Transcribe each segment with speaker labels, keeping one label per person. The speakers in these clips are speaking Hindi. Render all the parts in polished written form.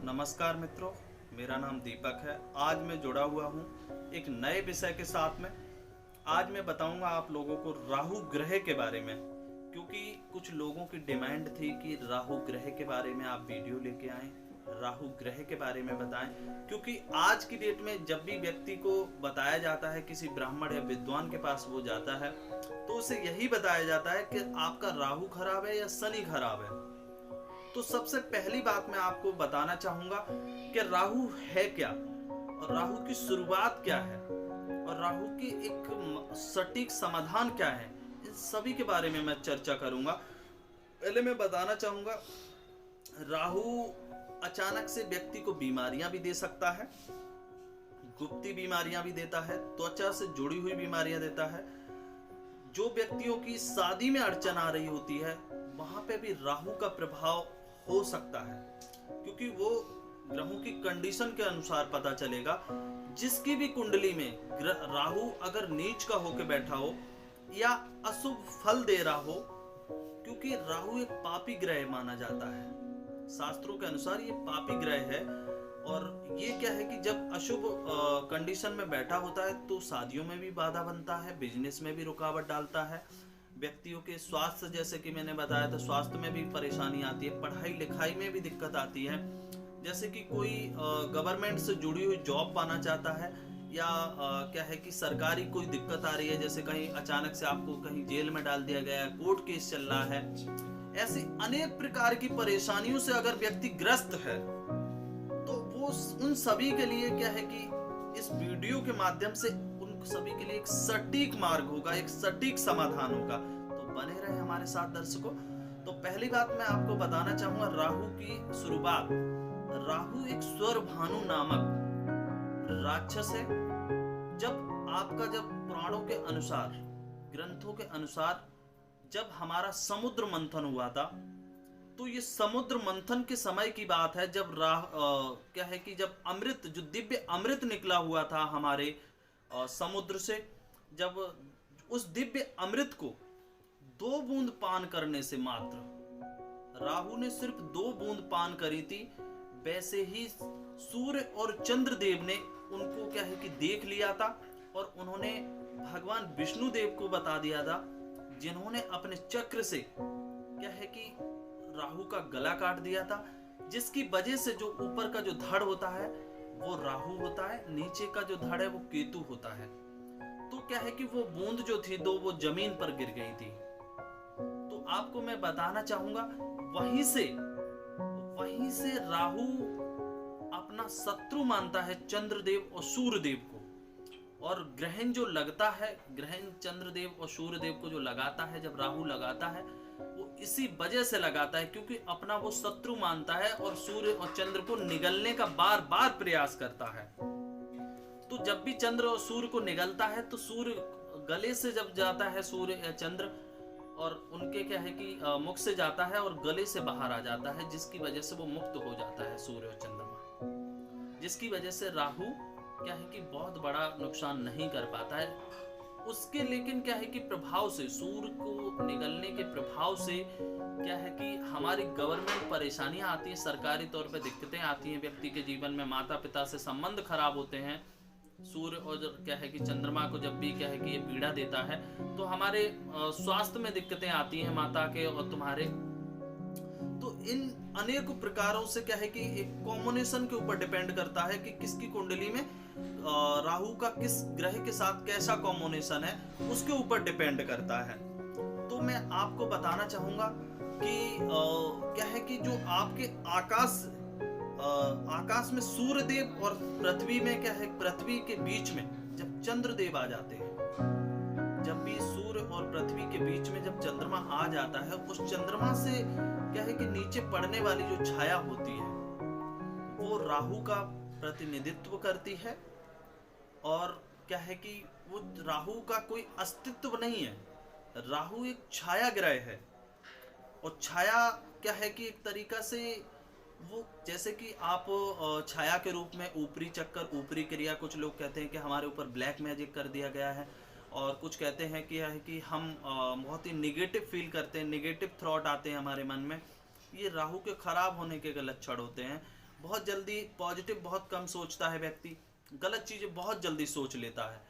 Speaker 1: नमस्कार मित्रों, मेरा नाम दीपक है। आज मैं जुड़ा हुआ हूँ एक नए विषय के साथ में। आज मैं बताऊंगा आप लोगों को राहु ग्रह के बारे में, क्योंकि कुछ लोगों की डिमांड थी कि राहु ग्रह के बारे में आप वीडियो लेके आएं, राहु ग्रह के बारे में बताएं। क्योंकि आज की डेट में जब भी व्यक्ति को बताया जाता है, किसी ब्राह्मण या विद्वान के पास वो जाता है, तो उसे यही बताया जाता है कि आपका राहु खराब है या शनि खराब है। तो सबसे पहली बात मैं आपको बताना चाहूंगा कि राहु है क्या और राहु की शुरुआत क्या है और राहु की एक सटीक समाधान क्या है, इन सभी के बारे में मैं चर्चा करूंगा। पहले मैं बताना चाहूंगा, राहु अचानक से व्यक्ति को बीमारियां भी दे सकता है, गुप्ती बीमारियां भी देता है, त्वचा से जुड़ी हुई बीमारियां देता है। जो व्यक्तियों की शादी में अड़चन आ रही होती है, वहां पे भी राहु का प्रभाव हो सकता है, क्योंकि वो ग्रहों की कंडीशन के अनुसार पता चलेगा। जिसकी भी कुंडली में राहु अगर नीच का होकर बैठा हो या अशुभ फल दे रहा हो, क्योंकि राहु एक पापी ग्रह माना जाता है, शास्त्रों के अनुसार ये पापी ग्रह है। और ये क्या है कि जब अशुभ कंडीशन में बैठा होता है तो शादियों में भी बाधा बनता है, बिजनेस में भी रुकावट डालता है, व्यक्तियों के स्वास्थ्य, जैसे कि मैंने बताया था, स्वास्थ्य में भी परेशानी आती है, पढ़ाई लिखाई में भी दिक्कत आती है। जैसे कि कोई गवर्नमेंट से जुड़ी हुई जॉब पाना चाहता है या क्या है कि सरकारी कोई दिक्कत आ रही है, जैसे कहीं अचानक से आपको कहीं जेल में डाल दिया गया है, कोर्ट केस चल रहा है, ऐसी अनेक प्रकार की परेशानियों से अगर व्यक्ति ग्रस्त है, तो वो उन सभी के लिए क्या है कि इस वीडियो के माध्यम से उन सभी के लिए एक सटीक मार्ग होगा, एक सटीक समाधान होगा। तो बने रहे हमारे साथ दर्शकों। तो पहली बात मैं आपको बताना चाहूंगा, राहु की शुरुआत। राहु एक स्वरभानु नामक राक्षस है। जब पुराणों के अनुसार, ग्रंथों के अनुसार, जब हमारा समुद्र मंथन हुआ था, तो ये समुद्र मंथन के समय की बात है, जब क्या है कि जब अमृत, जो दिव्य अमृत निकला हुआ था हमारे समुद्र से, जब उस दिव्य अमृत को 2 बूंद पान करने से, मात्र राहु ने सिर्फ 2 बूंद पान करी थी, वैसे ही सूर्य और चंद्रदेव ने उनको क्या है कि देख लिया था और उन्होंने भगवान विष्णु देव को बता दिया था, जिन्होंने अपने चक्र से क्या है कि राहु का गला काट दिया था, जिसकी वजह से जो ऊपर का जो धड़ होता है वो राहु होता है, नीचे का जो धड़ है वो केतु होता है। तो क्या है कि वो बूंद जो थी 2, वो जमीन पर गिर गई थी। तो आपको मैं बताना चाहूंगा, वहीं से राहु अपना शत्रु मानता है चंद्रदेव और सूर्यदेव को, और ग्रहण जो लगता है, ग्रहण चंद्रदेव और सूर्यदेव को जो लगाता है, जब राहु लगाता है, वो इसी वजह से लगाता है क्योंकि अपना वो शत्रु मानता है और सूर्य और चंद्र को निगलने का बार बार प्रयास करता है। तो जब भी चंद्र और सूर्य को निगलता है, तो सूर्य गले से जब जाता है, सूर्य या चंद्र, और उनके क्या है कि मुख से जाता है और गले से बाहर आ जाता है, जिसकी वजह से वो मुक्त हो जाता है सूर्य और चंद्रमा, जिसकी वजह से राहु क्या है कि बहुत बड़ा नुकसान नहीं कर पाता है उसके। लेकिन क्या है कि प्रभाव से, सूर्य को निगलने के प्रभाव से क्या है कि हमारी गवर्नमेंट परेशानियां आती हैं, सरकारी तौर पे दिक्कतें आती हैं, व्यक्ति के जीवन में माता पिता से संबंध खराब होते हैं। सूर्य और क्या है कि चंद्रमा को जब भी क्या है कि ये पीड़ा देता है, तो हमारे स्वास्थ्य में दिक्कतें आती हैं, माता के और तुम्हारे। तो इन अनेक प्रकारों से क्या है कि एक कॉम्बिनेशन के ऊपर डिपेंड करता है कि किसकी कुंडली में राहु का किस ग्रह के साथ कैसा कॉम्बिनेशन है, उसके ऊपर डिपेंड करता है। तो मैं आपको बताना चाहूंगा कि क्या है कि जो आपके आकाश में सूर्यदेव और पृथ्वी में क्या है, पृथ्वी के बीच में जब चंद्रदेव आ जाते हैं, जब भी सूर्य और पृथ्वी के बीच में जब चंद्रमा आ जाता है, उस चंद्रमा से क्या है कि नीचे पड़ने वाली जो छाया होती है वो राहु का प्रतिनिधित्व करती है। और क्या है कि वो राहु का कोई अस्तित्व नहीं है, राहु एक छाया ग्रह है। और छाया क्या है कि एक तरीका से वो, जैसे कि आप छाया के रूप में ऊपरी चक्कर, ऊपरी क्रिया, कुछ लोग कहते हैं कि हमारे ऊपर ब्लैक मैजिक कर दिया गया है, और कुछ कहते हैं कि हम बहुत ही निगेटिव फील करते हैं, निगेटिव थॉट आते हैं हमारे मन में, ये राहु के खराब होने के लक्षण होते हैं। बहुत जल्दी पॉजिटिव बहुत कम सोचता है व्यक्ति, गलत चीज़ें बहुत जल्दी सोच लेता है।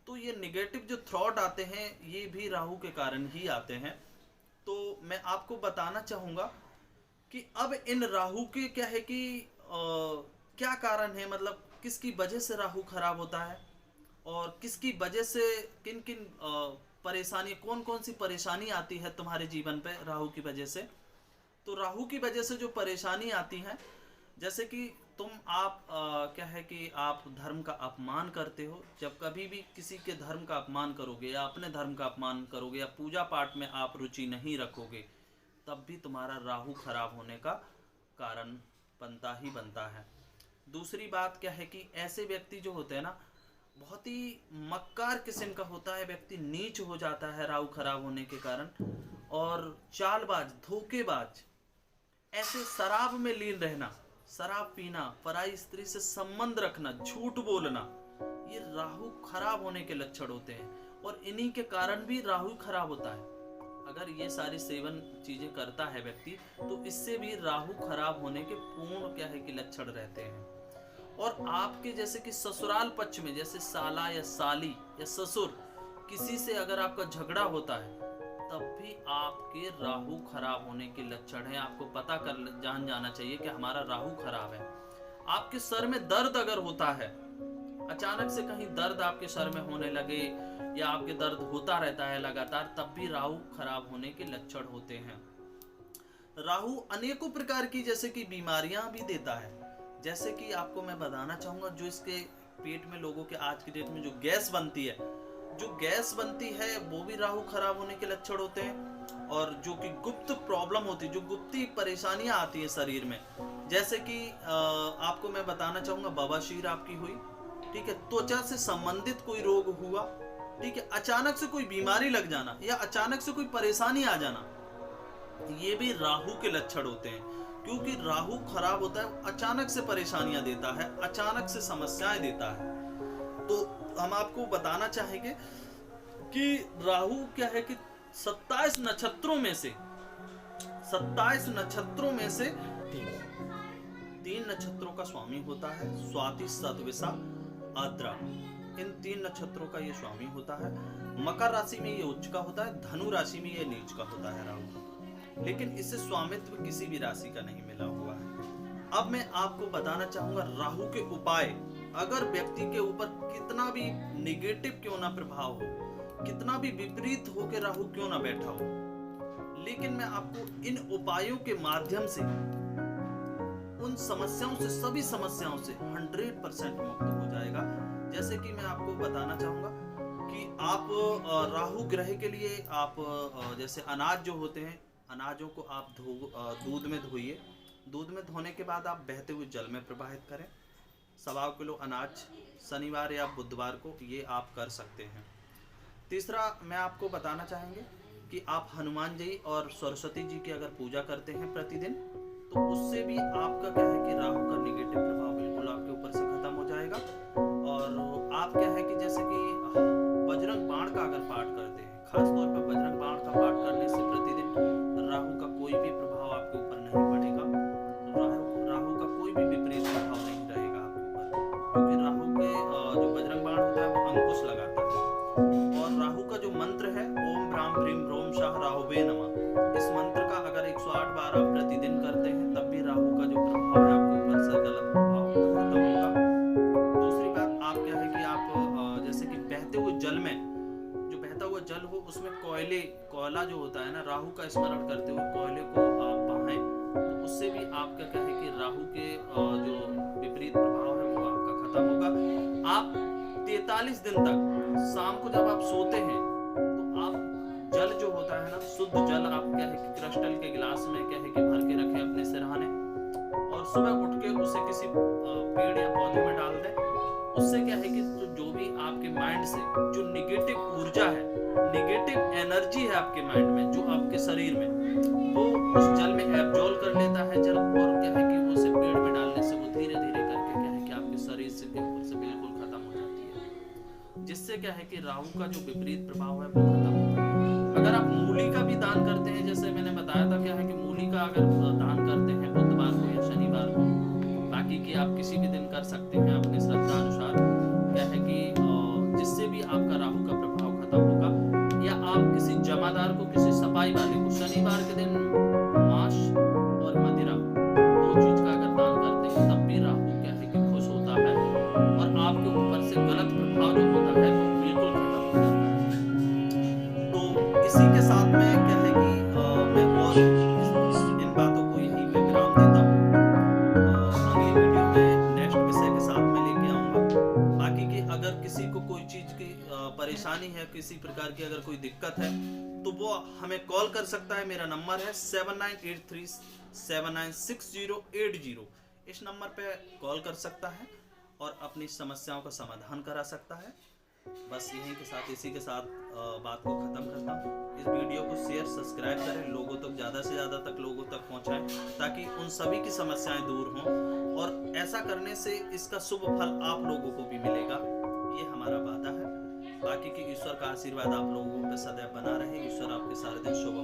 Speaker 1: तो ये निगेटिव जो थॉट आते हैं ये भी राहु के कारण ही आते हैं। तो मैं आपको बताना चाहूँगा कि अब इन राहु के क्या है कि क्या कारण है, मतलब किसकी वजह से राहु खराब होता है और किसकी वजह से किन किन परेशानी, कौन कौन सी परेशानी आती है तुम्हारे जीवन पे राहु की वजह से। तो राहु की वजह से जो परेशानी आती है, जैसे कि आप क्या है कि आप धर्म का अपमान करते हो। जब कभी भी किसी के धर्म का अपमान करोगे या अपने धर्म का अपमान करोगे या पूजा पाठ में आप रुचि नहीं रखोगे, तब भी तुम्हारा राहु खराब होने का कारण बनता ही बनता है। दूसरी बात क्या है कि ऐसे व्यक्ति जो होते हैं ना, बहुत ही मक्कार किस्म का होता है व्यक्ति, नीच हो जाता है राहु खराब होने के कारण, और चालबाज, धोखेबाज, ऐसे शराब में लीन रहना, शराब पीना, पराई स्त्री से संबंध रखना, झूठ बोलना, ये राहु खराब होने के लक्षण होते हैं और इन्हीं के कारण भी राहु खराब होता है। अगर ये सारी सेवन चीजें करता है व्यक्ति तो इससे भी राहु खराब होने के पूर्ण क्या है कि लक्षण रहते हैं। और आपके जैसे कि ससुराल पक्ष में, जैसे साला या साली या ससुर, किसी से अगर आपका झगड़ा होता है तब भी आपके राहु खराब होने के लक्षण हैं। आपको पता कर जान जाना चाहिए कि हमारा राहु खराब है। आपके सर में दर्द अगर होता है, अचानक से कहीं दर्द आपके सर में होने लगे या आपके दर्द होता रहता है लगातार, तब भी राहु खराब होने के लक्षण होते हैं। राहु अनेकों प्रकार की जैसे कि बीमारियां भी देता है। जैसे कि आपको मैं बताना चाहूंगा, जो इसके पेट में लोगों के आज की डेट में जो गैस बनती है वो भी राहु खराब होने के लक्षण होते हैं। और जो कि गुप्त प्रॉब्लम होती है, जो गुप्ती परेशानियां आती है शरीर में, जैसे कि आपको मैं बताना चाहूंगा, बवासीर आपकी हुई, ठीक है, त्वचा से संबंधित कोई रोग हुआ, ठीक है, अचानक से कोई बीमारी लग जाना या अचानक से कोई परेशानी आ जाना, ये भी राहु के लक्षण होते हैं। क्योंकि राहु खराब होता है, अचानक से परेशानियां देता है, अचानक से समस्याएं देता है। तो हम आपको बताना चाहेंगे कि राहु क्या है कि 27 नक्षत्रों में से 3 नक्षत्रों का स्वामी होता है। स्वाति, सतविसा, आद्रा, इन 3 नक्षत्रों का ये स्वामी होता है। मकर राशि में ये उच्च का होता है, धनु राशि में ये नीच का होता है राहु, लेकिन इससे स्वामित्व किसी भी राशि का नहीं मिला हुआ है। अब मैं आपको बताना चाहूंगा राहु के उपाय। अगर व्यक्ति के ऊपर कितना भी निगेटिव क्यों ना प्रभाव हो, कितना भी विपरीत हो के राहु क्यों ना बैठा हो, लेकिन मैं आपको इन उपायों के माध्यम से उन समस्याओं से, सभी समस्याओं से 100% मुक्त हो जाएगा। जैसे कि मैं आपको बताना चाहूंगा कि आप राहु ग्रह के लिए आप जैसे अनाज जो होते हैं, अनाजों को आप दूध में धोइए। दूध में धोने के बाद आप बहते हुए जल में प्रवाहित करें। 1.25 किलो अनाज शनिवार या बुधवार को ये आप कर सकते हैं। तीसरा मैं आपको बताना चाहेंगे कि आप हनुमान जी और सरस्वती जी की अगर पूजा करते हैं प्रतिदिन, तो उससे भी आपका क्या है कि राहु का निगेटिव प्रभाव बिल्कुल आपके ऊपर से खत्म हो जाएगा। और आप क्या है कि जैसे कि बजरंग बाण का अगर पाठ करते हैं, खासतौर पर बजरंग बाण का पाठ करने से प्रतिदिन राहु का कोई भी प्रभाव आपके ऊपर नहीं पड़ेगा। राहु का कोई भी विपरीत प्रभाव नहीं रहेगा आपके ऊपर, क्योंकि राहु के जो बजरंग बाण होता है वो अंकुश लगाता है। और राहु का जो मंत्र है, ओम ब्राह्म भ्रीम रोम शाह राहुवे नमः, इस मंत्र का अगर 108 बार आप प्रतिदिन करते हैं, तब भी राहु का जो प्रभाव है आपके ऊपर से गलत प्रभाव खत्म होगा। दूसरी बात आप क्या है कि आप जैसे कि बहते हुए जल में, जो बहता हुआ जल हो उसमें कोयला जो होता है ना, राहु का स्मरण करते हुए कोयले को आप बहाएं, तो उससे भी आपका क्या है कि राहु के जो विपरीत प्रभाव है वो आपका खत्म होगा। आप 43 दिन तक शाम को जब आप सोते हैं तो आप जल जो होता है ना, शुद्ध जल आप क्या है कि क्रिस्टल के गिलास में क्या है कि भर के रखें अपने सिरहाने, और सुबह उठ के उसे किसी पेड़ या पौधे में डाल दें। उससे क्या है कि जो भी आपके माइंड से जो निगेटिव ऊर्जा है, निगेटिव एनर्जी है आपके माइंड में, जो आपके शरीर में, वो उस जल में एब्जॉर्ब कर लेता है जल, और क्या है कि वो उसे पेड़ में डालने से वो धीरे धीरे करके क्या है कि आपके शरीर से बिल्कुल खत्म हो जाती है, जिससे क्या है कि राहु का जो विपरीत प्रभाव है वो खत्म होता है। अगर आप मूली का भी दान करते हैं, जैसे मैंने बताया था, क्या है कि मूली का अगर दान करते हैं बुधवार को या शनिवार को, बाकी आप किसी भी दिन कर सकते हैं अपनी श्रद्धा अनुसार। क्या है कि जिससे भी आपका राहु का प्रभाव खत्म होगा। या आप किसी जमादार को, किसी सफाई वाले को शनिवार के दिन मांस और मदिरा दो चीज का अगर दान करते हैं तब भी राहु क्या है कि खुश होता है और आपके ऊपर से गलत प्रभाव जो होता है वो बिल्कुल खत्म हो जाता है। तो इसी के साथ में क्या है कि मैं और इन बातों को यहीं पे विराम देता हूँ। अगली वीडियो में नेक्स्ट विषय के साथ में लेके आऊंगा। बाकी की अगर किसी को कोई चीज की परेशानी है, किसी प्रकार की अगर कोई दिक्कत है तो वो हमें कॉल कर सकता है। मेरा नंबर है 7983796080। इस नंबर पे कॉल कर सकता है और अपनी समस्याओं का समाधान करा सकता है। बस यहीं के साथ, इसी के साथ बात को खत्म करता हूँ। इस वीडियो को शेयर, सब्सक्राइब करें, लोगों तक ज़्यादा से ज़्यादा तक लोगों तक पहुँचाएं ताकि उन सभी की समस्याएं दूर हों। और ऐसा करने से इसका शुभ फल आप लोगों को भी मिलेगा, ये हमारा वादा है। बाकी की ईश्वर का आशीर्वाद आप लोगों पे सदैव बना रहे। ईश्वर आपके सारे दिन शुभ